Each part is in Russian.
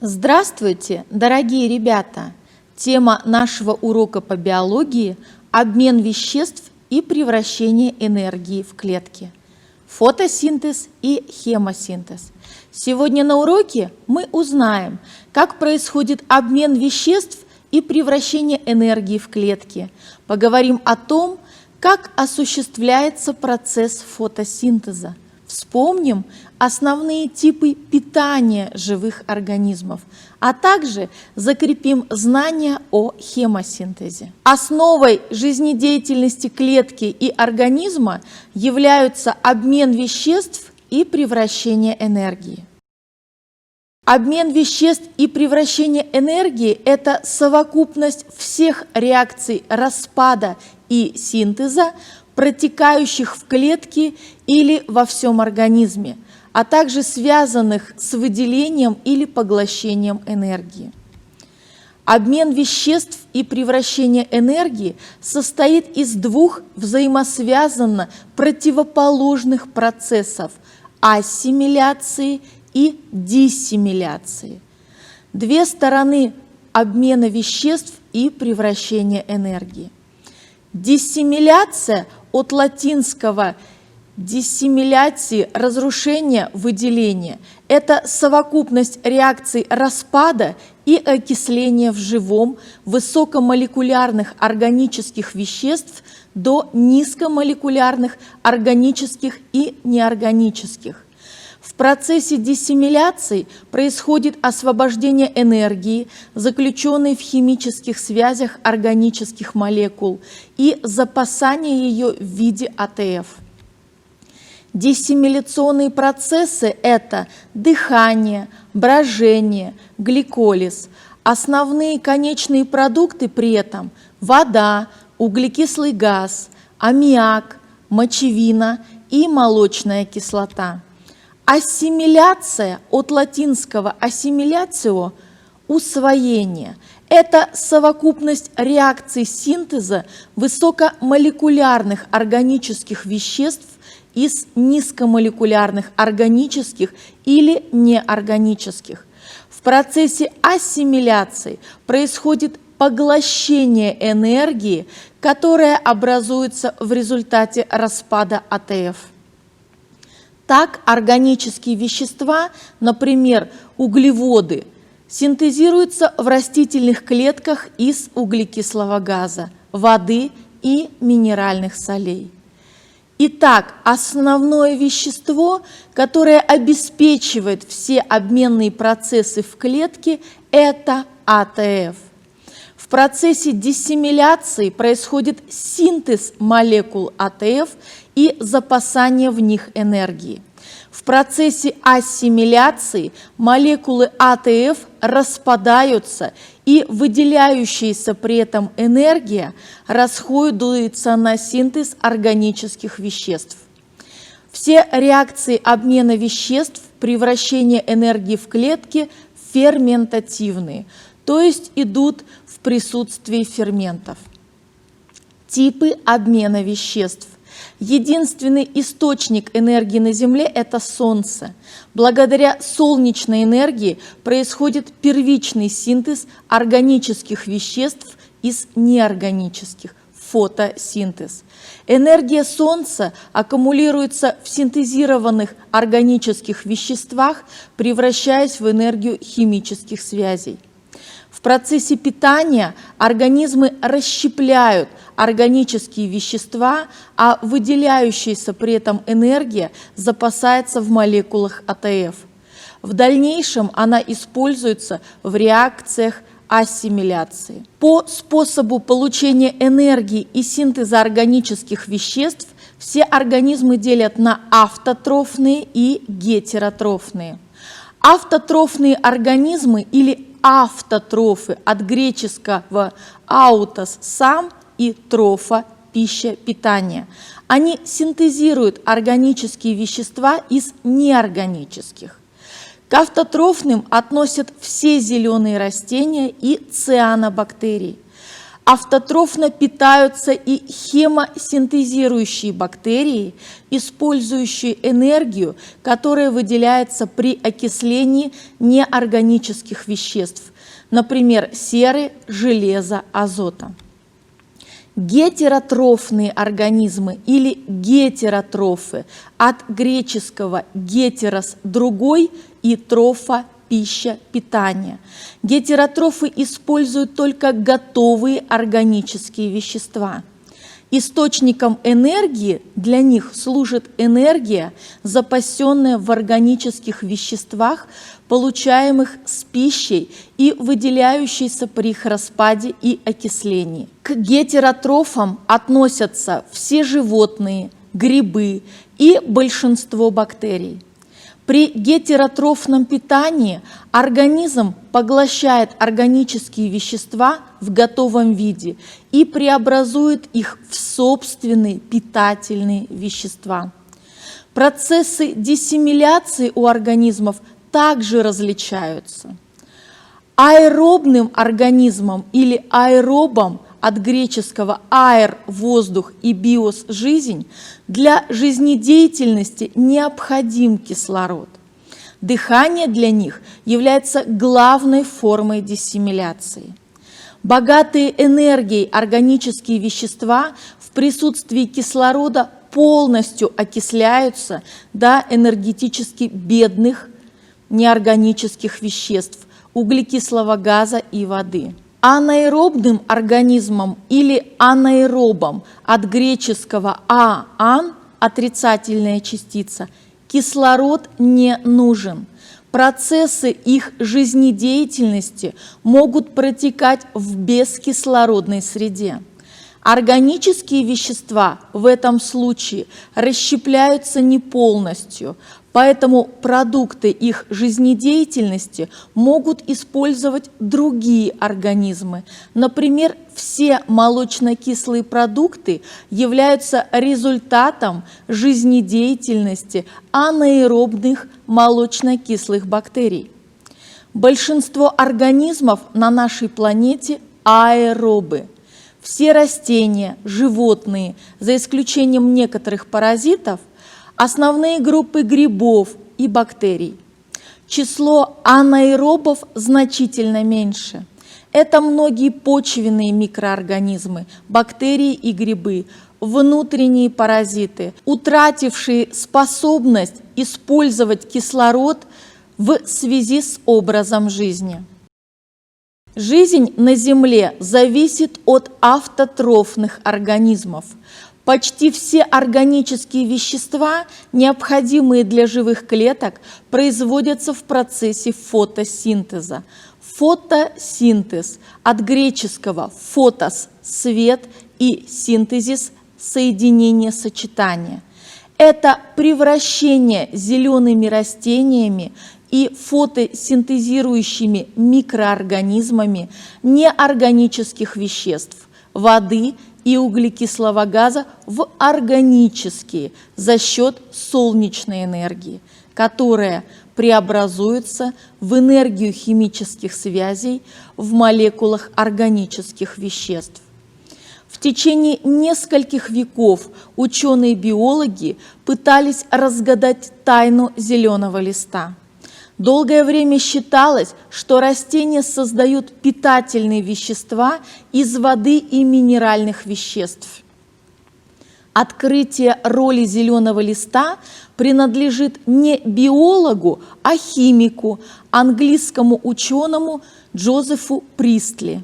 Здравствуйте, дорогие ребята! Тема нашего урока по биологии – обмен веществ и превращение энергии в клетки. Фотосинтез и хемосинтез. Сегодня на уроке мы узнаем, как происходит обмен веществ и превращение энергии в клетки. Поговорим о том, как осуществляется процесс фотосинтеза. Вспомним основные типы питания живых организмов, а также закрепим знания о хемосинтезе. Основой жизнедеятельности клетки и организма являются обмен веществ и превращение энергии. Обмен веществ и превращение энергии – это совокупность всех реакций распада и синтеза, протекающих в клетке или во всем организме, а также связанных с выделением или поглощением энергии. Обмен веществ и превращение энергии состоит из двух взаимосвязанно противоположных процессов – ассимиляции и диссимиляции. Две стороны обмена веществ и превращения энергии. Диссимиляция от латинского диссимиляции – разрушение, выделение. Это совокупность реакций распада и окисления в живом, высокомолекулярных органических веществ до низкомолекулярных органических и неорганических. В процессе диссимиляции происходит освобождение энергии, заключенной в химических связях органических молекул, и запасание ее в виде АТФ. Диссимиляционные процессы – это дыхание, брожение, гликолиз. Основные конечные продукты при этом – вода, углекислый газ, аммиак, мочевина и молочная кислота. Ассимиляция от латинского ассимиляцио – усвоение. Это совокупность реакций синтеза высокомолекулярных органических веществ из низкомолекулярных органических или неорганических. В процессе ассимиляции происходит поглощение энергии, которая образуется в результате распада АТФ. Так, органические вещества, например, углеводы, синтезируются в растительных клетках из углекислого газа, воды и минеральных солей. Итак, основное вещество, которое обеспечивает все обменные процессы в клетке, это АТФ. В процессе диссимиляции происходит синтез молекул АТФ и запасание в них энергии. В процессе ассимиляции молекулы АТФ распадаются, и выделяющаяся при этом энергия расходуется на синтез органических веществ. Все реакции обмена веществ, превращения энергии в клетки ферментативные, то есть идут в присутствии ферментов. Типы обмена веществ. Единственный источник энергии на Земле – это Солнце. Благодаря солнечной энергии происходит первичный синтез органических веществ из неорганических – фотосинтез. Энергия Солнца аккумулируется в синтезированных органических веществах, превращаясь в энергию химических связей. В процессе питания организмы расщепляют органические вещества, а выделяющаяся при этом энергия запасается в молекулах АТФ. В дальнейшем она используется в реакциях ассимиляции. По способу получения энергии и синтеза органических веществ все организмы делят на автотрофные и гетеротрофные. Автотрофные организмы или автотрофы от греческого «аутос» – «сам» и «трофа» – «пища, питание». Они синтезируют органические вещества из неорганических. К автотрофным относят все зеленые растения и цианобактерии. Автотрофно питаются и хемосинтезирующие бактерии, использующие энергию, которая выделяется при окислении неорганических веществ, например, серы, железа, азота. Гетеротрофные организмы или гетеротрофы от греческого «гетерос» – другой и «трофа» – пища, питание. Гетеротрофы используют только готовые органические вещества. Источником энергии для них служит энергия, запасенная в органических веществах, получаемых с пищей и выделяющейся при их распаде и окислении. К гетеротрофам относятся все животные, грибы и большинство бактерий. При гетеротрофном питании организм поглощает органические вещества в готовом виде и преобразует их в собственные питательные вещества. Процессы диссимиляции у организмов также различаются. Аэробным организмам или аэробам от греческого «аэр» – воздух и «биос» – жизнь, для жизнедеятельности необходим кислород. Дыхание для них является главной формой диссимиляции. Богатые энергией органические вещества в присутствии кислорода полностью окисляются до энергетически бедных неорганических веществ – углекислого газа и воды. Анаэробным организмам или анаэробам от греческого «ан» – отрицательная частица, кислород не нужен. Процессы их жизнедеятельности могут протекать в бескислородной среде. Органические вещества в этом случае расщепляются не полностью, поэтому продукты их жизнедеятельности могут использовать другие организмы. Например, все молочно-кислые продукты являются результатом жизнедеятельности анаэробных молочно-кислых бактерий. Большинство организмов на нашей планете аэробы. Все растения, животные, за исключением некоторых паразитов, основные группы грибов и бактерий. Число анаэробов значительно меньше. Это многие почвенные микроорганизмы, бактерии и грибы, внутренние паразиты, утратившие способность использовать кислород в связи с образом жизни. Жизнь на Земле зависит от автотрофных организмов. Почти все органические вещества, необходимые для живых клеток, производятся в процессе фотосинтеза. Фотосинтез от греческого «фотос» – свет и синтезис – соединение, сочетание. Это превращение зелеными растениями и фотосинтезирующими микроорганизмами неорганических веществ, воды и углекислого газа в органические за счет солнечной энергии, которая преобразуется в энергию химических связей в молекулах органических веществ. В течение нескольких веков ученые-биологи пытались разгадать тайну зеленого листа. Долгое время считалось, что растения создают питательные вещества из воды и минеральных веществ. Открытие роли зеленого листа принадлежит не биологу, а химику, английскому ученому Джозефу Пристли.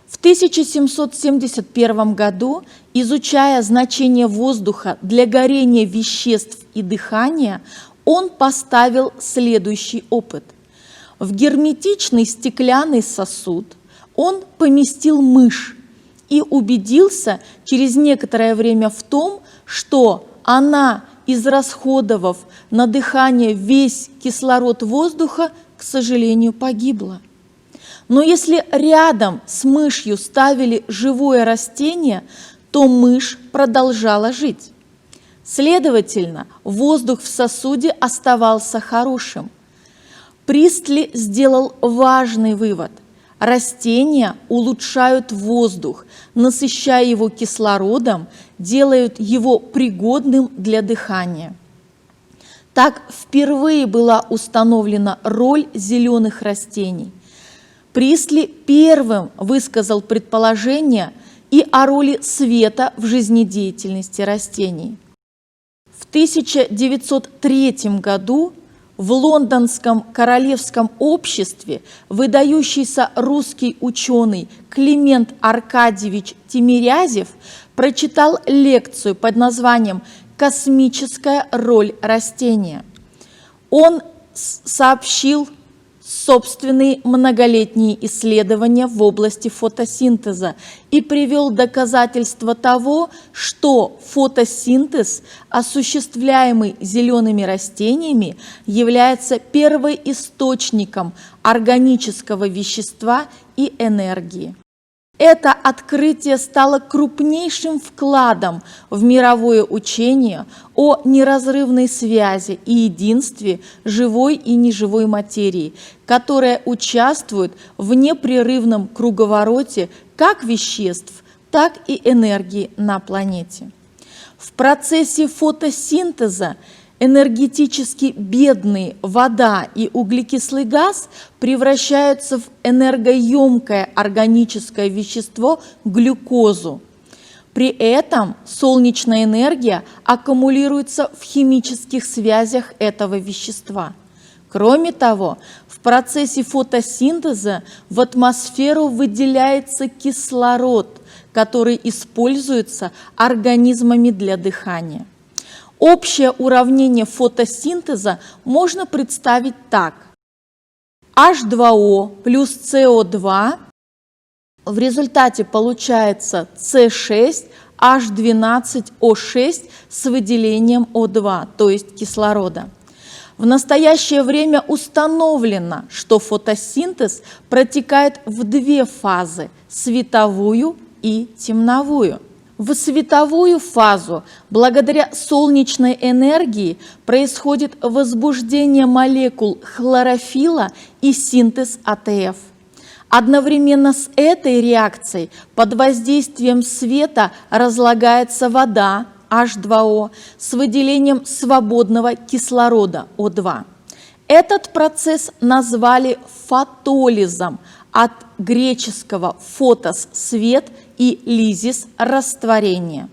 В 1771 году, изучая значение воздуха для горения веществ и дыхания, он поставил следующий опыт. В герметичный стеклянный сосуд он поместил мышь и убедился через некоторое время в том, что она, израсходовав на дыхание весь кислород воздуха, к сожалению, погибла. Но если рядом с мышью ставили живое растение, то мышь продолжала жить. Следовательно, воздух в сосуде оставался хорошим. Пристли сделал важный вывод. Растения улучшают воздух, насыщая его кислородом, делают его пригодным для дыхания. Так впервые была установлена роль зеленых растений. Пристли первым высказал предположение и о роли света в жизнедеятельности растений. В 1903 году в Лондонском Королевском обществе выдающийся русский ученый Климент Аркадьевич Тимирязев прочитал лекцию под названием «Космическая роль растения». Он сообщил собственные многолетние исследования в области фотосинтеза и привел доказательства того, что фотосинтез, осуществляемый зелеными растениями, является первоисточником органического вещества и энергии. Это открытие стало крупнейшим вкладом в мировое учение о неразрывной связи и единстве живой и неживой материи, которая участвует в непрерывном круговороте как веществ, так и энергии на планете. В процессе фотосинтеза энергетически бедные вода и углекислый газ превращаются в энергоемкое органическое вещество глюкозу. При этом солнечная энергия аккумулируется в химических связях этого вещества. Кроме того, в процессе фотосинтеза в атмосферу выделяется кислород, который используется организмами для дыхания. Общее уравнение фотосинтеза можно представить так. H2O плюс CO2, в результате получается C6H12O6 с выделением O2, то есть кислорода. В настоящее время установлено, что фотосинтез протекает в две фазы – световую и темновую. В световую фазу, благодаря солнечной энергии, происходит возбуждение молекул хлорофилла и синтез АТФ. Одновременно с этой реакцией под воздействием света разлагается вода H2O с выделением свободного кислорода O2. Этот процесс назвали фотолизом, от греческого «фотос» – свет и «лизис» – растворение.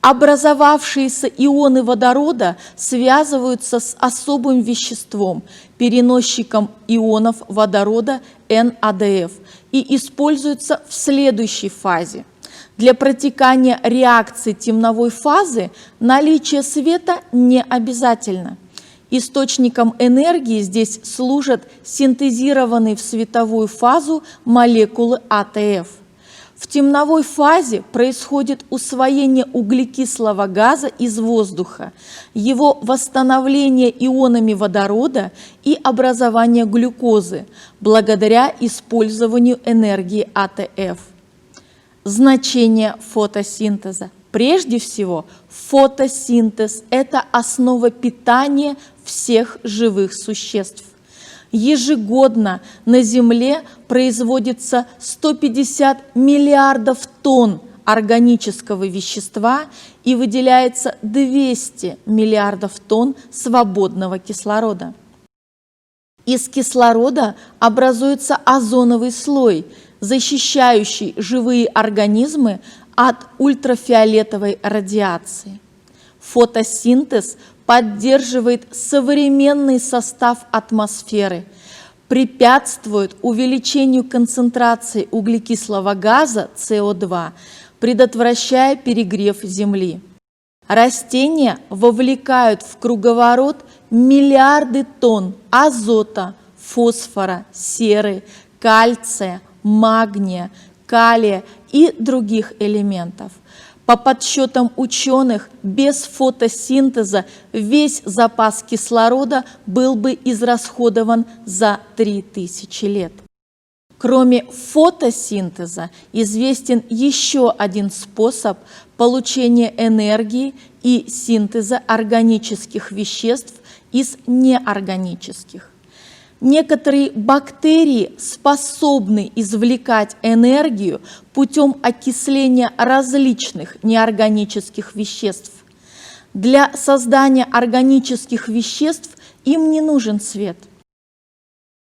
Образовавшиеся ионы водорода связываются с особым веществом, переносчиком ионов водорода НАДФ, и используются в следующей фазе. Для протекания реакции темновой фазы наличие света не обязательно. Источником энергии здесь служат синтезированные в световую фазу молекулы АТФ. В темновой фазе происходит усвоение углекислого газа из воздуха, его восстановление ионами водорода и образование глюкозы благодаря использованию энергии АТФ. Значение фотосинтеза. Прежде всего, фотосинтез – это основа питания всех живых существ. Ежегодно на Земле производится 150 миллиардов тонн органического вещества и выделяется 200 миллиардов тонн свободного кислорода. Из кислорода образуется озоновый слой, защищающий живые организмы от ультрафиолетовой радиации. Фотосинтез поддерживает современный состав атмосферы, препятствует увеличению концентрации углекислого газа СО2, предотвращая перегрев Земли. Растения вовлекают в круговорот миллиарды тонн азота, фосфора, серы, кальция, магния, калия и других элементов. По подсчетам ученых, без фотосинтеза весь запас кислорода был бы израсходован за 3000 лет. Кроме фотосинтеза, известен еще один способ получения энергии и синтеза органических веществ из неорганических. Некоторые бактерии способны извлекать энергию путем окисления различных неорганических веществ. Для создания органических веществ им не нужен свет.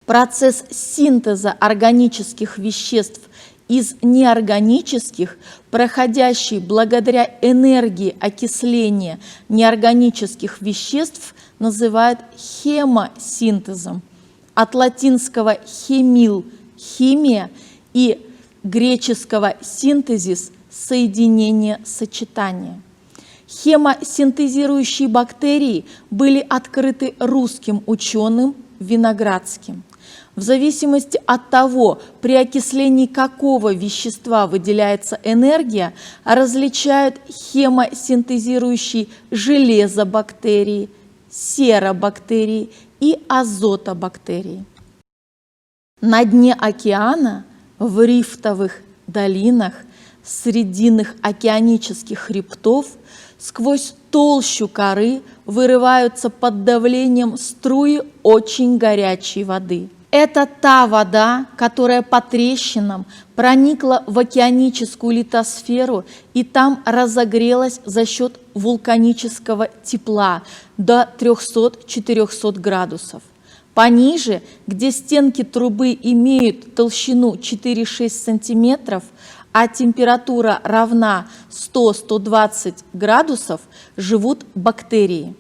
Процесс синтеза органических веществ из неорганических, проходящий благодаря энергии окисления неорганических веществ, называют хемосинтезом. От латинского «хемил» – химия и греческого «синтезис» – соединение, сочетание. Хемосинтезирующие бактерии были открыты русским ученым Виноградским. В зависимости от того, при окислении какого вещества выделяется энергия, различают хемосинтезирующие железобактерии, серобактерии и азотобактерии. На дне океана, в рифтовых долинах, срединных океанических хребтов, сквозь толщу коры вырываются под давлением струи очень горячей воды. Это та вода, которая по трещинам проникла в океаническую литосферу и там разогрелась за счет вулканического тепла до 300-400 градусов. Пониже, где стенки трубы имеют толщину 4-6 сантиметров, а температура равна 100-120 градусов, живут бактерии.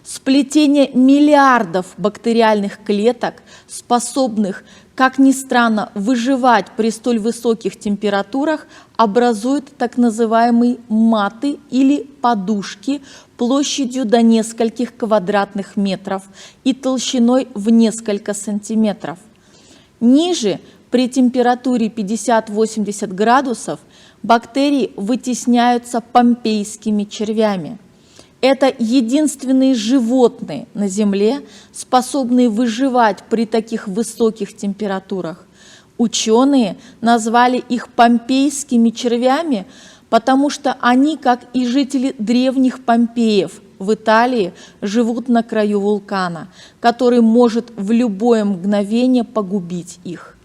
Сплетение миллиардов бактериальных клеток, способных, как ни странно, выживать при столь высоких температурах, образует так называемые маты или подушки площадью до нескольких квадратных метров и толщиной в несколько сантиметров. Ниже, при температуре 50-80 градусов, бактерии вытесняются помпейскими червями. Это единственные животные на Земле, способные выживать при таких высоких температурах. Ученые назвали их помпейскими червями, потому что они, как и жители древних Помпеев в Италии, живут на краю вулкана, который может в любое мгновение погубить их.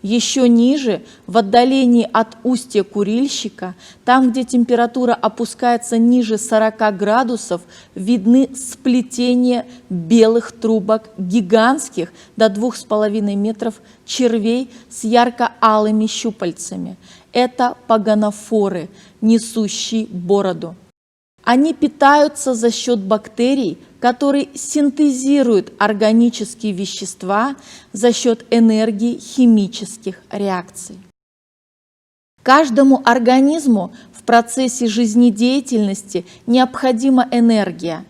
Еще ниже, в отдалении от устья Курильщика, там, где температура опускается ниже 40 градусов, видны сплетения белых трубок гигантских до 2,5 метров червей с ярко-алыми щупальцами. Это паганофоры, несущие бороду. Они питаются за счет бактерий, которые синтезируют органические вещества за счет энергии химических реакций. Каждому организму в процессе жизнедеятельности необходима энергия.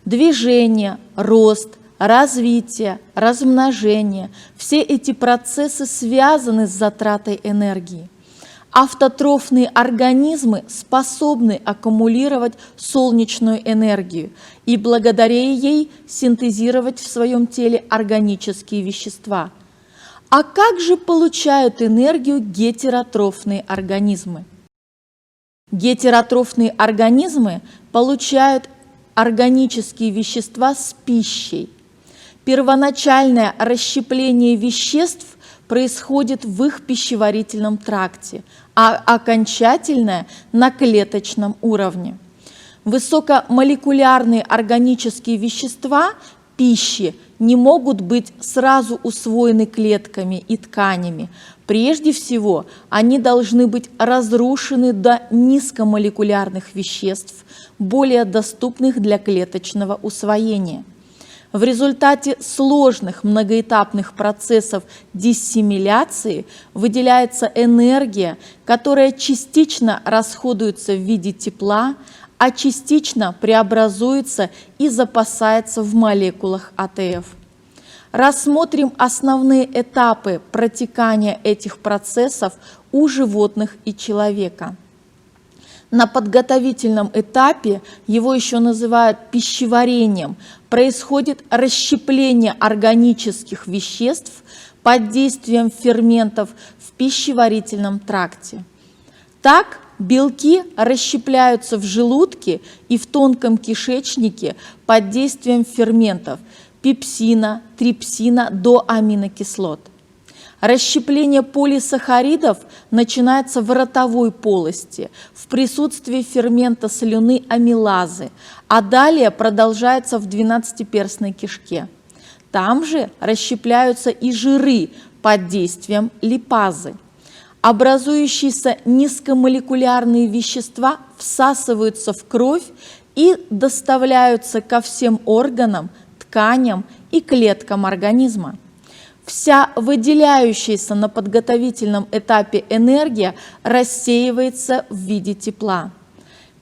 Движение, рост, развитие, размножение – все эти процессы связаны с затратой энергии. Автотрофные организмы способны аккумулировать солнечную энергию и благодаря ей синтезировать в своем теле органические вещества. А как же получают энергию гетеротрофные организмы? Гетеротрофные организмы получают органические вещества с пищей. Первоначальное расщепление веществ происходит в их пищеварительном тракте, а окончательное – на клеточном уровне. Высокомолекулярные органические вещества пищи не могут быть сразу усвоены клетками и тканями. Прежде всего, они должны быть разрушены до низкомолекулярных веществ, более доступных для клеточного усвоения. В результате сложных многоэтапных процессов диссимиляции выделяется энергия, которая частично расходуется в виде тепла, а частично преобразуется и запасается в молекулах АТФ. Рассмотрим основные этапы протекания этих процессов у животных и человека. На подготовительном этапе, его еще называют пищеварением, происходит расщепление органических веществ под действием ферментов в пищеварительном тракте. Так, белки расщепляются в желудке и в тонком кишечнике под действием ферментов. пепсина, трипсина до аминокислот. Расщепление полисахаридов начинается в ротовой полости, в присутствии фермента слюны амилазы, а далее продолжается в двенадцатиперстной кишке. Там же расщепляются и жиры под действием липазы. Образующиеся низкомолекулярные вещества всасываются в кровь и доставляются ко всем органам, тканям и клеткам организма. Вся выделяющаяся на подготовительном этапе энергия рассеивается в виде тепла.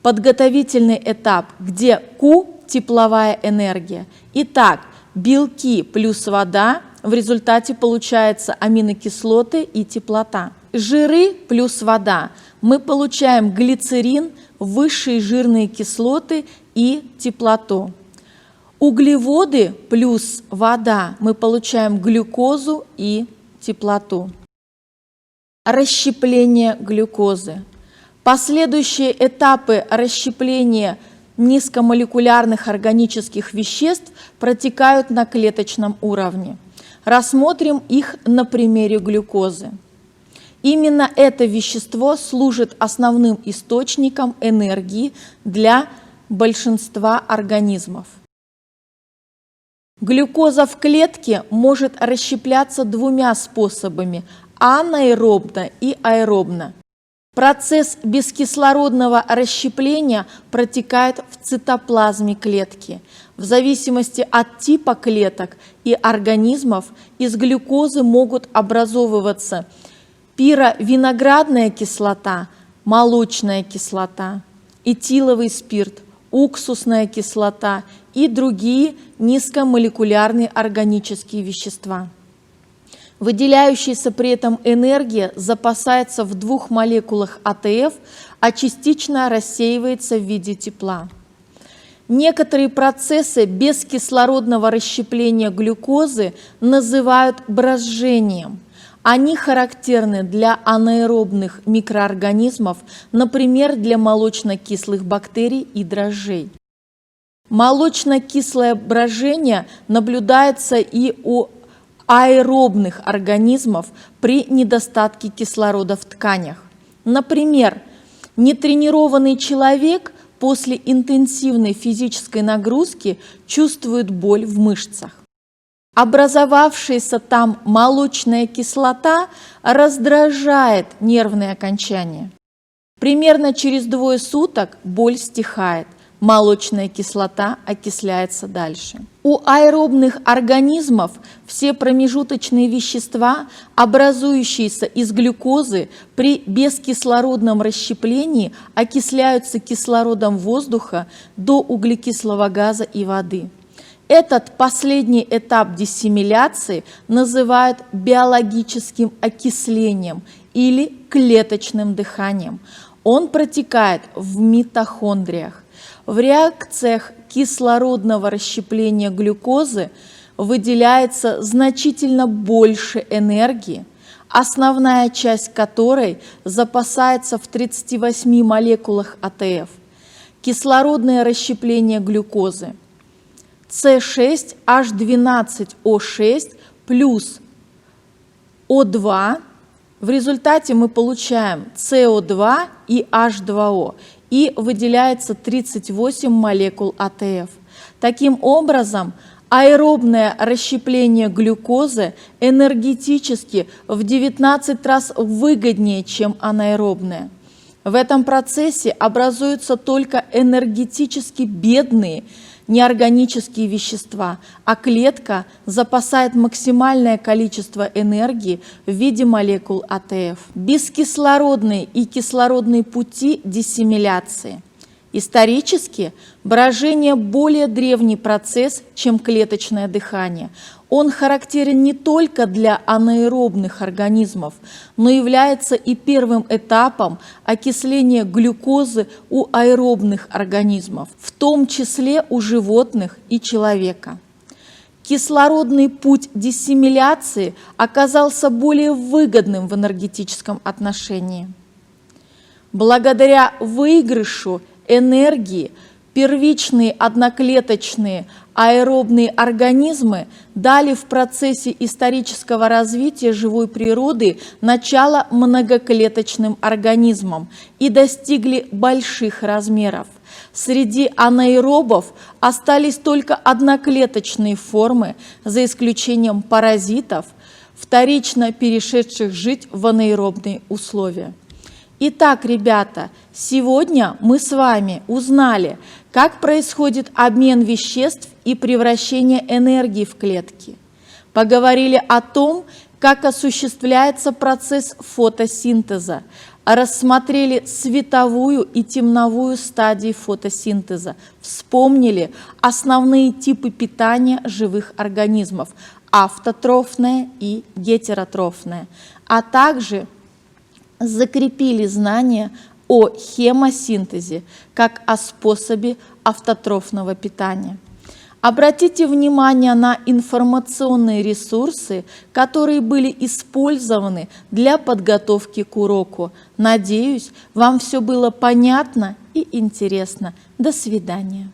Подготовительный этап, где Q – тепловая энергия. Итак, белки плюс вода, в результате получаются аминокислоты и теплота. Жиры плюс вода, мы получаем глицерин, высшие жирные кислоты и теплоту. Углеводы плюс вода, мы получаем глюкозу и теплоту. Расщепление глюкозы. Последующие этапы расщепления низкомолекулярных органических веществ протекают на клеточном уровне. Рассмотрим их на примере глюкозы. Именно это вещество служит основным источником энергии для большинства организмов. Глюкоза в клетке может расщепляться двумя способами – анаэробно и аэробно. Процесс бескислородного расщепления протекает в цитоплазме клетки. В зависимости от типа клеток и организмов из глюкозы могут образовываться пировиноградная кислота, молочная кислота, этиловый спирт, уксусная кислота и другие низкомолекулярные органические вещества. Выделяющаяся при этом энергия запасается в двух молекулах АТФ, а частично рассеивается в виде тепла. Некоторые процессы бескислородного расщепления глюкозы называют брожением. Они характерны для анаэробных микроорганизмов, например, для молочно-кислых бактерий и дрожжей. Молочно-кислое брожение наблюдается и у аэробных организмов при недостатке кислорода в тканях. Например, нетренированный человек после интенсивной физической нагрузки чувствует боль в мышцах. Образовавшаяся там молочная кислота раздражает нервные окончания. Примерно через 2 суток боль стихает, молочная кислота окисляется дальше. У аэробных организмов все промежуточные вещества, образующиеся из глюкозы, при бескислородном расщеплении окисляются кислородом воздуха до углекислого газа и воды. Этот последний этап диссимиляции называют биологическим окислением или клеточным дыханием. Он протекает в митохондриях. В реакциях кислородного расщепления глюкозы выделяется значительно больше энергии, основная часть которой запасается в 38 молекулах АТФ. Кислородное расщепление глюкозы. С6H12O6 плюс О2. В результате мы получаем СО2 и H2O, и выделяется 38 молекул АТФ. Таким образом, аэробное расщепление глюкозы энергетически в 19 раз выгоднее, чем анаэробное. В этом процессе образуются только энергетически бедные неорганические вещества, а клетка запасает максимальное количество энергии в виде молекул АТФ. Бескислородные и кислородные пути диссимиляции. Исторически брожение более древний процесс, чем клеточное дыхание. Он характерен не только для анаэробных организмов, но является и первым этапом окисления глюкозы у аэробных организмов, в том числе у животных и человека. Кислородный путь диссимиляции оказался более выгодным в энергетическом отношении. Благодаря выигрышу энергии Первичные одноклеточные аэробные организмы дали в процессе исторического развития живой природы начало многоклеточным организмам и достигли больших размеров. Среди анаэробов остались только одноклеточные формы, за исключением паразитов, вторично перешедших жить в анаэробные условия. Итак, ребята, сегодня мы с вами узнали, как происходит обмен веществ и превращение энергии в клетки. Поговорили о том, как осуществляется процесс фотосинтеза, рассмотрели световую и темновую стадии фотосинтеза, вспомнили основные типы питания живых организмов – автотрофное и гетеротрофное, а также закрепили знания о хемосинтезе как о способе автотрофного питания. Обратите внимание на информационные ресурсы, которые были использованы для подготовки к уроку. Надеюсь, вам все было понятно и интересно. До свидания.